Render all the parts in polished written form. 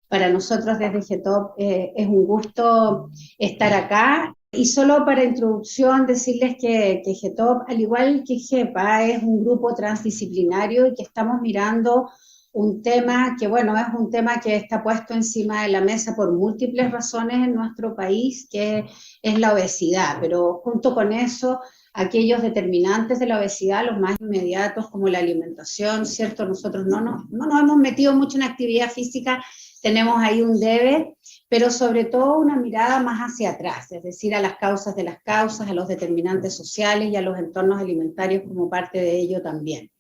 Para nosotros desde GETOP es un gusto estar acá. Y solo para introducción decirles que GETOP, al igual que GEPA, es un grupo transdisciplinario y que estamos mirando un tema que, bueno, es un tema que está puesto encima de la mesa por múltiples razones en nuestro país, que es la obesidad. Pero junto con eso, aquellos determinantes de la obesidad, los más inmediatos como la alimentación, ¿cierto? Nosotros no nos hemos metido mucho en actividad física, tenemos ahí un debe, pero sobre todo una mirada más hacia atrás, es decir, a las causas de las causas, a los determinantes sociales y a los entornos alimentarios como parte de ello también.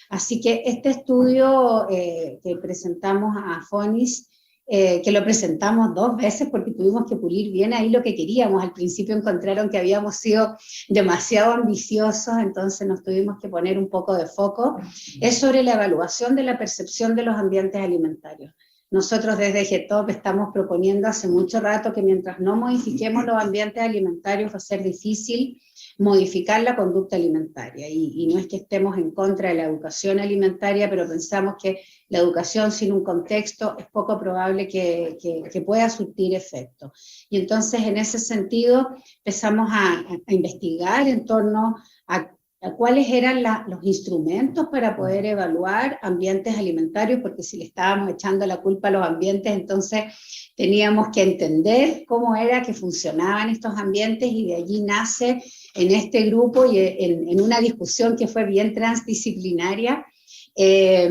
Así que este estudio que presentamos a FONIS, que lo presentamos 2 veces porque tuvimos que pulir bien ahí lo que queríamos. Al principio encontraron que habíamos sido demasiado ambiciosos, entonces nos tuvimos que poner un poco de foco. Es sobre la evaluación de la percepción de los ambientes alimentarios. Nosotros desde GETOP estamos proponiendo hace mucho rato que mientras no modifiquemos los ambientes alimentarios va a ser difícil modificar la conducta alimentaria. Y no es que estemos en contra de la educación alimentaria, pero pensamos que la educación sin un contexto es poco probable que pueda surtir efecto. Y entonces en ese sentido empezamos a investigar en torno a cuáles eran los instrumentos para poder evaluar ambientes alimentarios, porque si le estábamos echando la culpa a los ambientes, entonces teníamos que entender cómo era que funcionaban estos ambientes, y de allí nace en este grupo y en una discusión que fue bien transdisciplinaria, eh,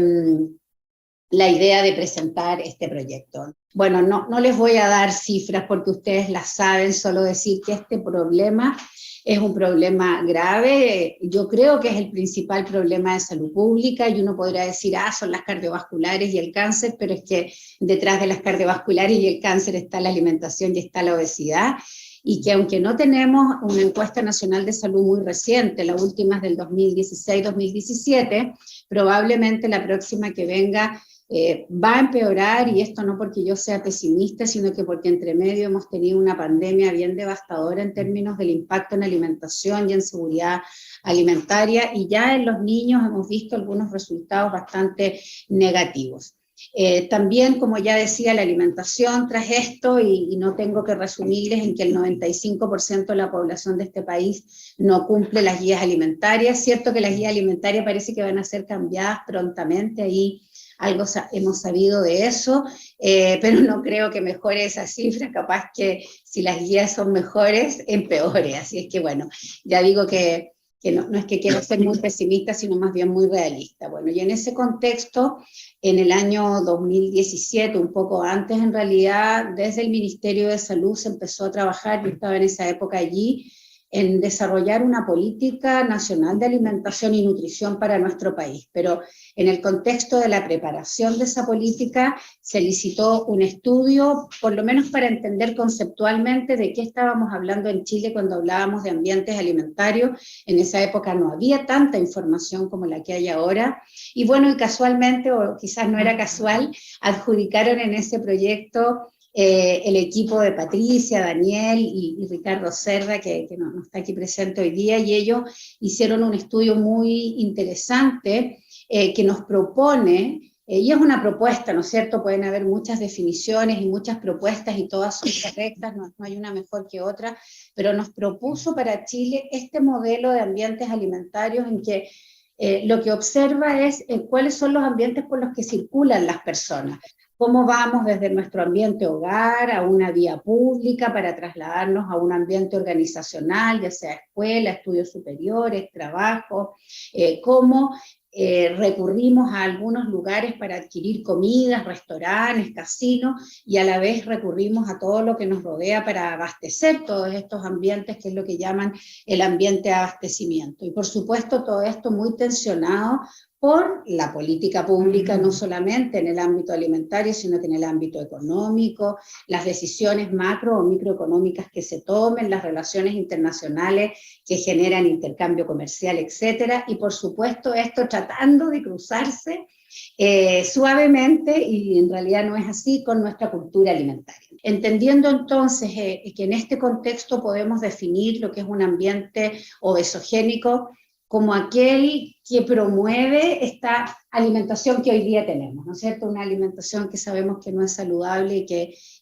la idea de presentar este proyecto. Bueno, no les voy a dar cifras porque ustedes las saben, solo decir que este problema es un problema grave. Yo creo que es el principal problema de salud pública, y uno podrá decir, son las cardiovasculares y el cáncer, pero es que detrás de las cardiovasculares y el cáncer está la alimentación y está la obesidad, y que aunque no tenemos una encuesta nacional de salud muy reciente, la última es del 2016-2017, probablemente la próxima que venga va a empeorar, y esto no porque yo sea pesimista, sino que porque entre medio hemos tenido una pandemia bien devastadora en términos del impacto en alimentación y en seguridad alimentaria, y ya en los niños hemos visto algunos resultados bastante negativos. También, como ya decía, la alimentación tras esto, y no tengo que resumirles en que el 95% de la población de este país no cumple las guías alimentarias. Cierto que las guías alimentarias parece que van a ser cambiadas prontamente, ahí algo hemos sabido de eso, pero no creo que mejore esa cifra, capaz que si las guías son mejores, empeore. Así es que bueno, ya digo que no es que quiero ser muy pesimista, sino más bien muy realista. Bueno, y en ese contexto, en el año 2017, un poco antes en realidad, desde el Ministerio de Salud se empezó a trabajar, yo estaba en esa época allí, en desarrollar una política nacional de alimentación y nutrición para nuestro país. Pero en el contexto de la preparación de esa política se licitó un estudio, por lo menos para entender conceptualmente de qué estábamos hablando en Chile cuando hablábamos de ambientes alimentarios. En esa época no había tanta información como la que hay ahora. Y bueno, y casualmente, o quizás no era casual, adjudicaron en ese proyecto el equipo de Patricia, Daniel y Ricardo Cerda, que no está aquí presente hoy día, y ellos hicieron un estudio muy interesante que nos propone, y es una propuesta, ¿no es cierto? Pueden haber muchas definiciones y muchas propuestas y todas son correctas, no hay una mejor que otra, pero nos propuso para Chile este modelo de ambientes alimentarios en que lo que observa es cuáles son los ambientes por los que circulan las personas. Cómo vamos desde nuestro ambiente hogar a una vía pública para trasladarnos a un ambiente organizacional, ya sea escuela, estudios superiores, trabajo, cómo recurrimos a algunos lugares para adquirir comidas, restaurantes, casinos, y a la vez recurrimos a todo lo que nos rodea para abastecer todos estos ambientes, que es lo que llaman el ambiente de abastecimiento. Y por supuesto todo esto muy tensionado por la política pública, no solamente en el ámbito alimentario, sino que en el ámbito económico, las decisiones macro o microeconómicas que se tomen, las relaciones internacionales que generan intercambio comercial, etcétera, y por supuesto esto tratando de cruzarse suavemente, y en realidad no es así, con nuestra cultura alimentaria. Entendiendo entonces que en este contexto podemos definir lo que es un ambiente obesogénico, como aquel que promueve esta alimentación que hoy día tenemos, ¿no es cierto? Una alimentación que sabemos que no es saludable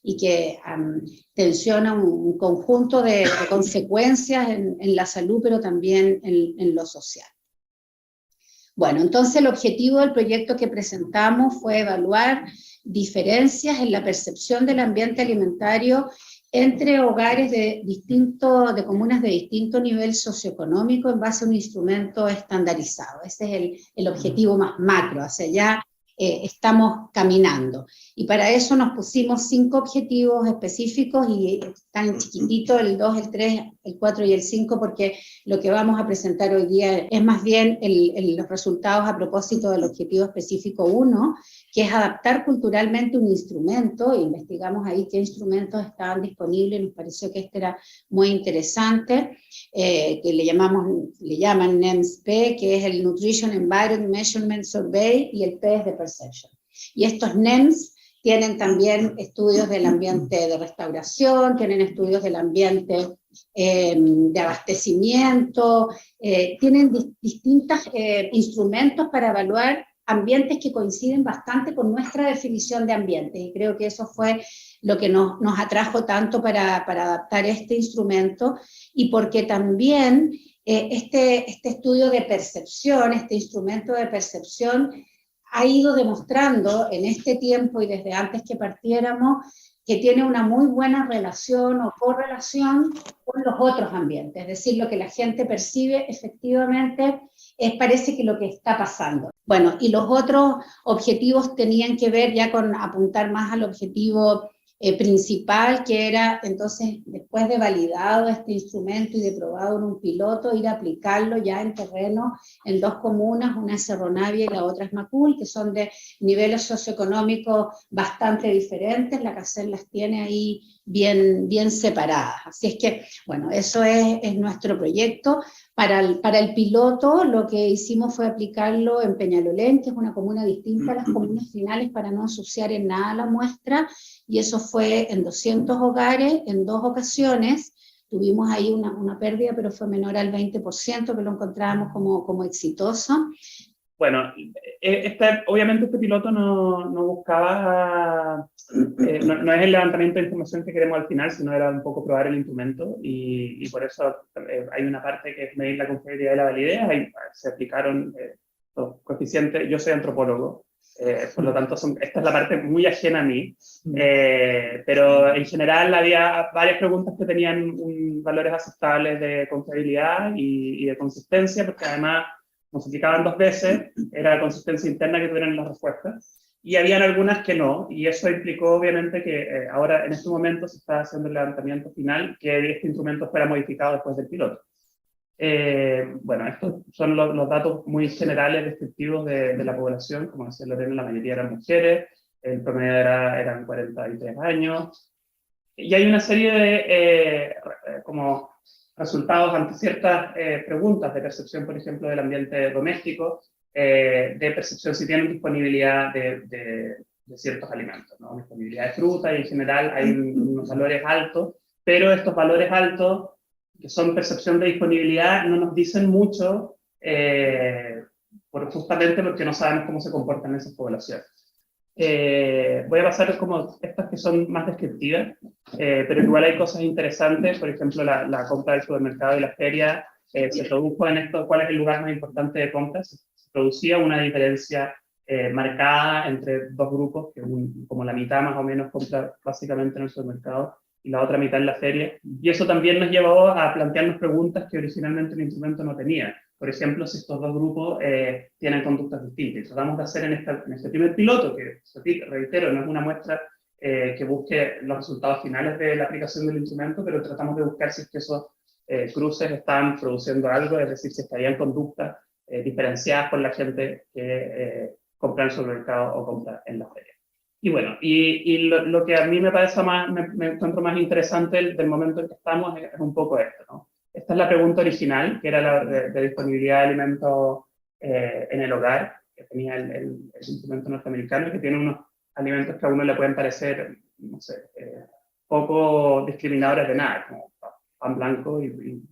y que tensiona un conjunto de consecuencias en la salud, pero también en lo social. Bueno, entonces el objetivo del proyecto que presentamos fue evaluar diferencias en la percepción del ambiente alimentario entre hogares de comunas de distinto nivel socioeconómico en base a un instrumento estandarizado. Ese es el objetivo más macro, hacia allá estamos caminando. Y para eso nos pusimos 5 objetivos específicos y están chiquititos, el 2, el 3, el 4 y el 5, porque lo que vamos a presentar hoy día es más bien los resultados a propósito del objetivo específico 1, que es adaptar culturalmente un instrumento. Investigamos ahí qué instrumentos estaban disponibles, nos pareció que este era muy interesante, que le llaman NEMS-P, que es el Nutrition Environment Measurement Survey, y el P es de Perception. Y estos NEMS tienen también estudios del ambiente de restauración, tienen estudios del ambiente de abastecimiento, tienen distintos instrumentos para evaluar ambientes que coinciden bastante con nuestra definición de ambiente, y creo que eso fue lo que nos atrajo tanto para adaptar este instrumento, y porque también este estudio de percepción, este instrumento de percepción, ha ido demostrando en este tiempo y desde antes que partiéramos que tiene una muy buena relación o correlación con los otros ambientes, es decir, lo que la gente percibe efectivamente parece que lo que está pasando. Bueno, y los otros objetivos tenían que ver ya con apuntar más al objetivo principal, que era entonces, después de validado este instrumento y de probado en un piloto, ir a aplicarlo ya en terreno en 2 comunas, una es Cerro Navia y la otra es Macul, que son de niveles socioeconómicos bastante diferentes. La CACEN las tiene ahí bien separadas. Así es que, bueno, eso es nuestro proyecto. Para el piloto, lo que hicimos fue aplicarlo en Peñalolén, que es una comuna distinta a las comunas finales, para no ensuciar en nada la muestra, y eso fue en 200 hogares, en 2 ocasiones. Tuvimos ahí una pérdida, pero fue menor al 20%, que lo encontrábamos como exitoso. Bueno, obviamente este piloto no buscaba, no es el levantamiento de información que queremos al final, sino era un poco probar el instrumento, y por eso hay una parte que es medir la confiabilidad de la validez. Ahí se aplicaron los coeficientes. Yo soy antropólogo, por lo tanto esta es la parte muy ajena a mí, pero en general había varias preguntas que tenían valores aceptables de confiabilidad y de consistencia, porque además nos aplicaban 2 veces, era la consistencia interna que tuvieran las respuestas, y habían algunas que no, y eso implicó obviamente que ahora en este momento se está haciendo el levantamiento final, que este instrumento fuera modificado después del piloto. Bueno, estos son los datos muy generales descriptivos de la población. Como decía Lorena, la mayoría eran mujeres, el promedio eran 43 años, y hay una serie de como resultados ante ciertas preguntas de percepción, por ejemplo, del ambiente doméstico, de percepción si tienen disponibilidad de ciertos alimentos, ¿no? Disponibilidad de fruta, y en general hay unos valores altos, pero estos valores altos, que son percepción de disponibilidad, no nos dicen mucho, justamente porque no sabemos cómo se comportan esas poblaciones. Voy a pasar como estas que son más descriptivas, pero igual hay cosas interesantes. Por ejemplo, la compra del supermercado y la feria, se produjo en esto. ¿Cuál es el lugar más importante de compras? Se producía una diferencia marcada entre 2 grupos, que como la mitad más o menos compra básicamente en el supermercado y la otra mitad en la feria, y eso también nos llevó a plantearnos preguntas que originalmente el instrumento no tenía. Por ejemplo, si estos 2 grupos tienen conductas distintas. Y tratamos de hacer en este primer piloto, que reitero, no es una muestra que busque los resultados finales de la aplicación del instrumento, pero tratamos de buscar si es que esos cruces están produciendo algo, es decir, si estarían conductas diferenciadas por la gente que compra en el supermercado o compra en la feria. Y bueno, lo que a mí me parece me encuentro más interesante del momento en que estamos es un poco esto, ¿no? Esta es la pregunta original, que era la de disponibilidad de alimentos en el hogar, que tenía el instrumento norteamericano, que tiene unos alimentos que a uno le pueden parecer, no sé, poco discriminadores de nada, como pan blanco y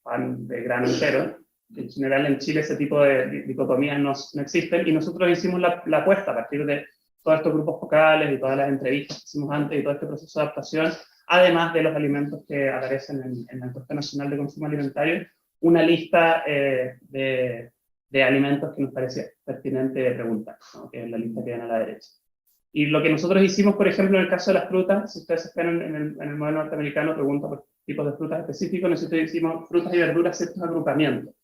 pan de grano entero, en general en Chile ese tipo de dicotomías no existen, y nosotros hicimos la apuesta a partir de todos estos grupos focales y todas las entrevistas que hicimos antes y todo este proceso de adaptación, además de los alimentos que aparecen en la Encuesta Nacional de Consumo Alimentario, una lista de alimentos que nos parecía pertinente preguntar, ¿no? Que es la lista que ven a la derecha. Y lo que nosotros hicimos, por ejemplo, en el caso de las frutas, si ustedes esperan en el modelo norteamericano, pregunta por tipos de frutas específicos, nosotros hicimos frutas y verduras, ciertos agrupamientos,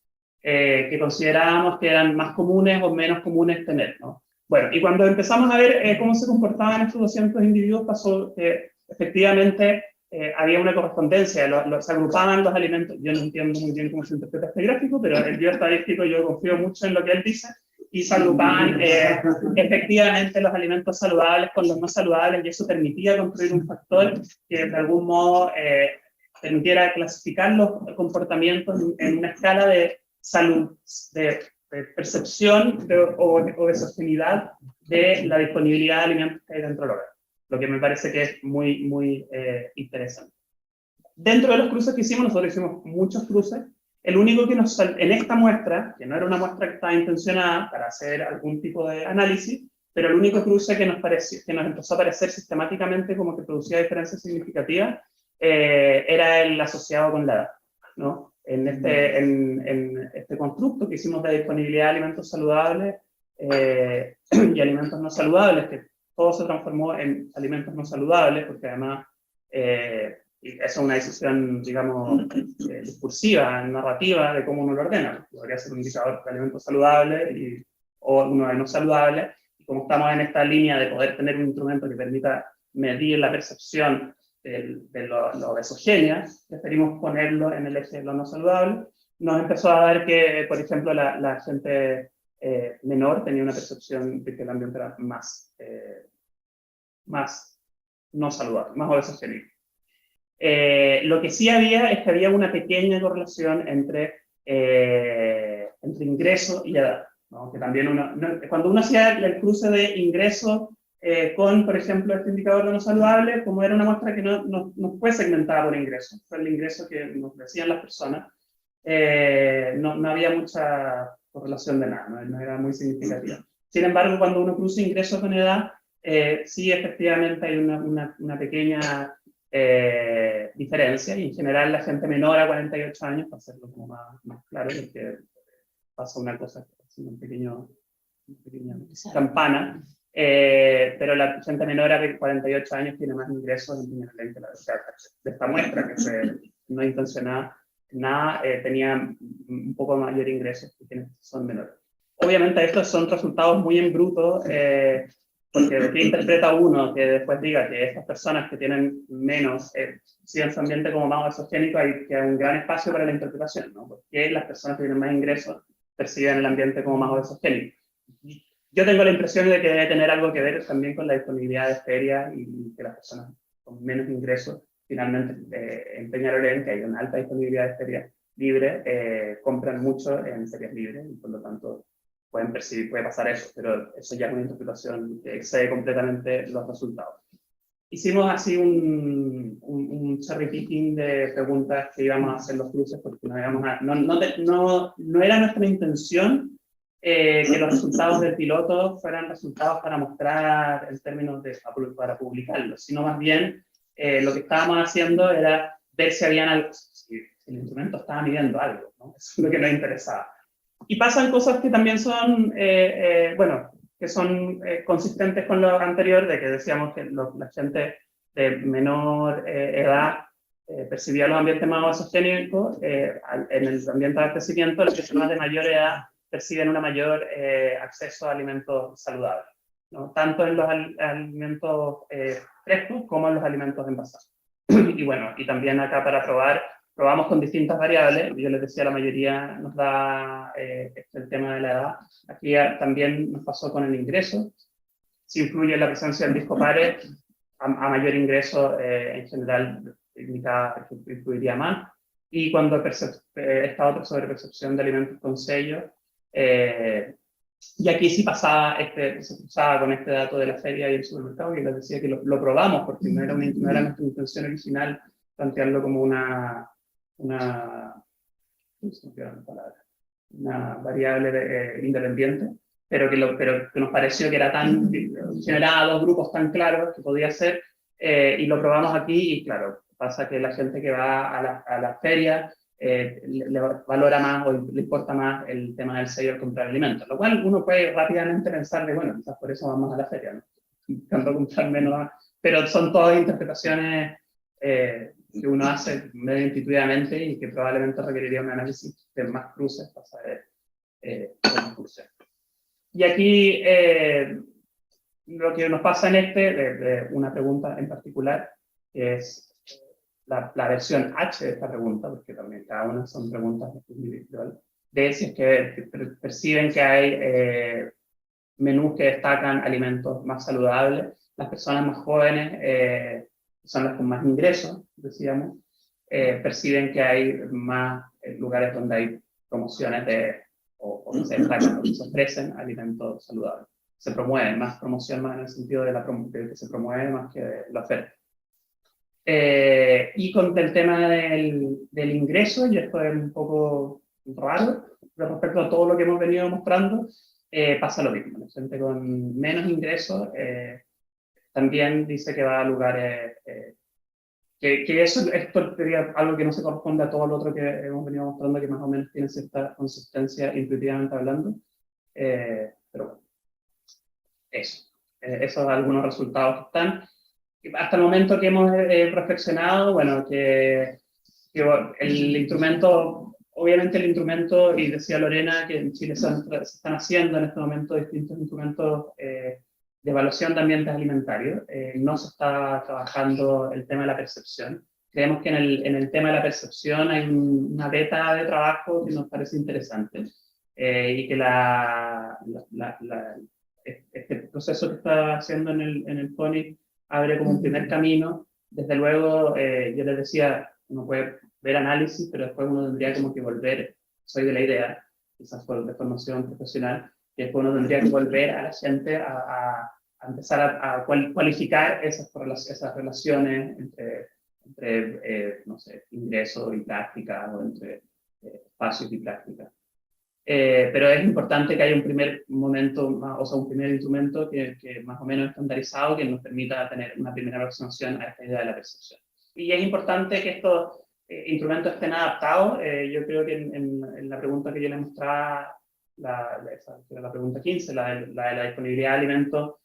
que considerábamos que eran más comunes o menos comunes tener, ¿no? Bueno, y cuando empezamos a ver cómo se comportaban estos 200 individuos, pasó que efectivamente había una correspondencia, se agrupaban los alimentos. Yo no entiendo muy bien cómo se interpreta este gráfico, pero el bioestadístico yo confío mucho en lo que él dice, y se agrupaban efectivamente los alimentos saludables con los no saludables, y eso permitía construir un factor que de algún modo permitiera clasificar los comportamientos en una escala de salud, de percepción o de sostenibilidad de la disponibilidad de alimentos que hay dentro del hogar, lo que me parece que es muy, muy interesante. Dentro de los cruces que hicimos, nosotros hicimos muchos cruces. El único que nos en esta muestra, que no era una muestra que estaba intencionada para hacer algún tipo de análisis, pero el único cruce que nos empezó a parecer sistemáticamente como que producía diferencias significativas, era el asociado con la edad, ¿no? En este constructo que hicimos de disponibilidad de alimentos saludables y alimentos no saludables, que todo se transformó en alimentos no saludables, porque además y eso es una decisión, digamos, discursiva, narrativa, de cómo uno lo ordena. Podría ser un indicador de alimentos saludables o uno de no saludables, y como estamos en esta línea de poder tener un instrumento que permita medir la percepción de lo obesogenia, preferimos ponerlo en el eje de lo no saludable. Nos empezó a dar que, por ejemplo, la gente menor tenía una percepción de que el ambiente era más no saludable, más obesogénico. Lo que sí había es que había una pequeña correlación entre ingreso y edad, ¿no? Que también cuando uno hacía el cruce de ingreso con, por ejemplo, este indicador de no saludable, como era una muestra que no fue segmentada por ingreso, fue el ingreso que nos decían las personas, no había mucha correlación de nada, no era muy significativa. Sin embargo, cuando uno cruza ingreso con edad, sí, efectivamente hay una pequeña diferencia, y en general la gente menor a 48 años, para hacerlo como más claro, porque pasa una cosa, una pequeña campana, pero la gente menor a 48 años tiene más ingresos en general que la de esta muestra, que no intencionada nada, tenía un poco mayor ingresos que quienes son menores. Obviamente estos son resultados muy en bruto, porque ¿de qué interpreta uno que después diga que estas personas que tienen menos, si en su ambiente como más exogénico, hay un gran espacio para la interpretación, ¿no? Porque las personas que tienen más ingresos perciben el ambiente como más exogénico. Yo tengo la impresión de que debe tener algo que ver también con la disponibilidad de ferias, y que las personas con menos ingresos finalmente en Peñalolén, que hay una alta disponibilidad de ferias libres, compran mucho en ferias libres, y por lo tanto pueden percibir, puede pasar eso, pero eso ya es una interpretación que excede completamente los resultados. Hicimos así un cherry picking de preguntas que íbamos a hacer los cruces, porque no era nuestra intención que los resultados del piloto fueran resultados para mostrar en términos para publicarlos, sino más bien lo que estábamos haciendo era ver si habían algo, si el instrumento estaba midiendo algo, ¿no? Eso es lo que nos interesaba. Y pasan cosas que también son, que son consistentes con lo anterior, de que decíamos que la gente de menor edad percibía los ambientes más exogénicos, en el ambiente de abastecimiento, las personas de mayor edad perciben un mayor acceso a alimentos saludables, ¿no? Tanto en los alimentos frescos como en los alimentos envasados. Y bueno, y también acá para probamos con distintas variables. Yo les decía, la mayoría nos da el tema de la edad. Aquí también nos pasó con el ingreso. Si influye la presencia del disco pare, a mayor ingreso, en general, influiría más. Y cuando está otra sobrepercepción de alimentos con sello, y aquí sí se cruzaba con este dato de la feria y el supermercado, que les decía que lo probamos, porque no era nuestra intención original plantearlo como una variable independiente, pero que nos pareció que era tan, generaba dos grupos tan claros que podía ser, y lo probamos aquí y claro, pasa que la gente que va a la feria le valora más o le importa más el tema del sello al comprar alimentos, lo cual uno puede rápidamente pensar de, bueno, quizás por eso vamos a la feria, ¿no? Intentando comprar menos, pero son todas interpretaciones que uno hace medio intuitivamente y que probablemente requeriría un análisis de más cruces para saber cómo funciona. Y aquí lo que nos pasa en de una pregunta en particular, que es la versión H de esta pregunta, porque también cada una son preguntas individuales, de si es que perciben que hay menús que destacan alimentos más saludables. Las personas más jóvenes, son las con más ingresos, decíamos, perciben que hay más lugares donde hay promociones o se destacan, o se ofrecen alimentos saludables. Se promueve más promoción, más en el sentido de que se promueve más que de la oferta. Y con el tema del ingreso, y esto es un poco raro, pero respecto a todo lo que hemos venido mostrando, pasa lo mismo. La gente con menos ingresos también dice que va a lugares que esto sería algo que no se corresponde a todo lo otro que hemos venido mostrando, que más o menos tiene cierta consistencia intuitivamente hablando. Pero bueno, eso. Esos son algunos resultados que están. Hasta el momento que hemos reflexionado, bueno, que el instrumento, obviamente el instrumento, y decía Lorena que en Chile se están haciendo en este momento distintos instrumentos de evaluación de ambientes alimentarios. No se está trabajando el tema de la percepción. Creemos que en el tema de la percepción hay una beta de trabajo que nos parece interesante y que este proceso que está haciendo en el PONI abre como un primer camino. Desde luego, yo les decía, uno puede ver análisis, pero después uno tendría como que volver, soy de la idea, quizás por de formación profesional, que después uno tendría que volver a la gente a empezar a cualificar esas relaciones entre no sé, ingresos y práctica, o entre espacios y práctica. Pero es importante que haya un primer momento, o sea, un primer instrumento que más o menos estandarizado que nos permita tener una primera aproximación a esta idea de la percepción. Y es importante que estos instrumentos estén adaptados. Yo creo que en la pregunta que yo les mostraba, la pregunta 15, la de la disponibilidad de alimentos,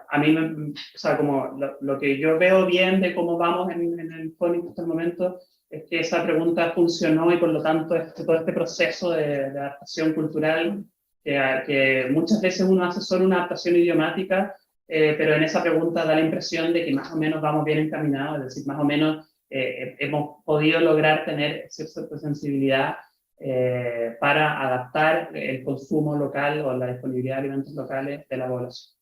a mí, o sea, como lo que yo veo bien de cómo vamos en el FONIC hasta el momento, es que esa pregunta funcionó y por lo tanto todo este proceso de adaptación cultural, que muchas veces uno hace solo una adaptación idiomática, pero en esa pregunta da la impresión de que más o menos vamos bien encaminados, es decir, más o menos hemos podido lograr tener cierta sensibilidad para adaptar el consumo local o la disponibilidad de alimentos locales de la población.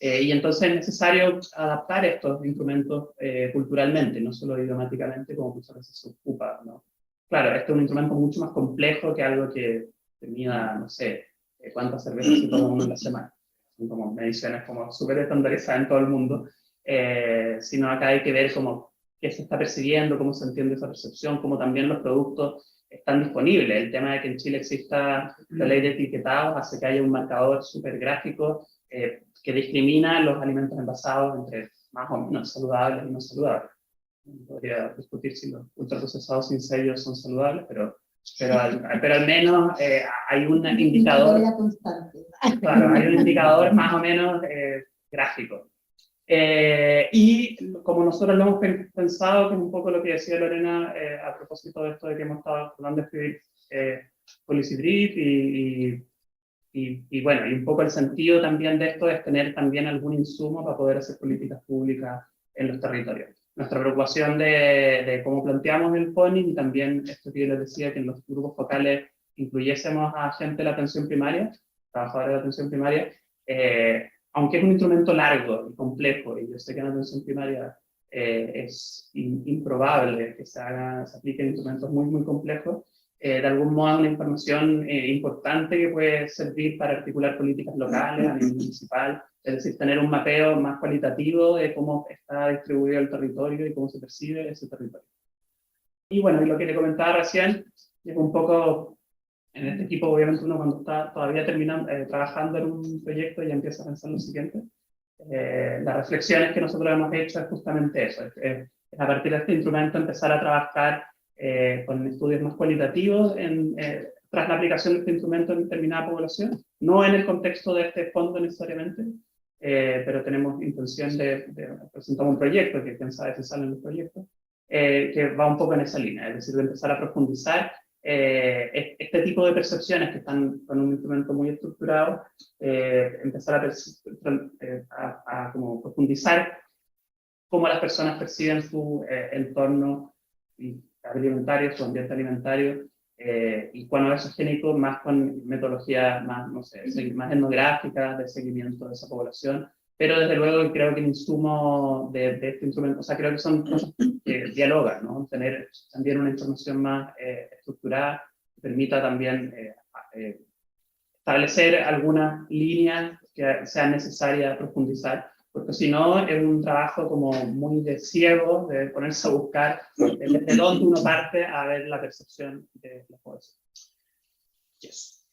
Y entonces es necesario adaptar estos instrumentos culturalmente, no solo idiomáticamente, como muchas veces se ocupa, ¿no? Claro, este es un instrumento mucho más complejo que algo que tenía, no sé, cuántas cervezas se toma uno en la semana. Son como mediciones como súper estandarizadas en todo el mundo, sino acá hay que ver cómo qué se está percibiendo, cómo se entiende esa percepción, cómo también los productos están disponibles. El tema de que en Chile exista la ley de etiquetados hace que haya un marcador súper gráfico que discrimina los alimentos envasados entre más o menos saludables y no saludables. Podría discutir si los ultraprocesados sin sellos son saludables, pero al menos hay un indicador. Claro, hay un indicador más o menos gráfico. Y como nosotros lo hemos pensado, que es un poco lo que decía Lorena a propósito de esto de que hemos estado hablando de escribir policy brief y bueno, y un poco el sentido también de esto es tener también algún insumo para poder hacer políticas públicas en los territorios. Nuestra preocupación de cómo planteamos el PONI y también esto que yo les decía, que en los grupos focales incluyésemos a gente de la atención primaria, trabajadores de la atención primaria, aunque es un instrumento largo y complejo, y yo sé que en la atención primaria es improbable que se apliquen instrumentos muy, muy complejos, de algún modo una información importante que puede servir para articular políticas locales a nivel municipal, es decir, tener un mapeo más cualitativo de cómo está distribuido el territorio y cómo se percibe ese territorio. Y bueno, y lo que le comentaba recién, es un poco En este equipo, obviamente, uno cuando está todavía trabajando en un proyecto ya empieza a pensar lo siguiente. Las reflexiones que nosotros hemos hecho es justamente eso, es a partir de este instrumento empezar a trabajar con estudios más cualitativos tras la aplicación de este instrumento en determinada población, no en el contexto de este fondo necesariamente, pero tenemos intención de presentar un proyecto, que quién sabe si salen los proyectos, que va un poco en esa línea, es decir, de empezar a profundizar este tipo de percepciones que están con un instrumento muy estructurado, empezar a como profundizar cómo las personas perciben su entorno alimentario, su ambiente alimentario, y cuando eso es génico, más con metodologías más, no sé, más etnográficas de seguimiento de esa población, pero desde luego creo que el insumo de este instrumento, o sea, creo que son cosas que dialogan, ¿no? Tener también una información más estructurada, que permita también establecer algunas líneas que sean necesarias profundizar, porque si no es un trabajo como muy de ciego, de ponerse a buscar desde dónde uno parte a ver la percepción de la población. Yes.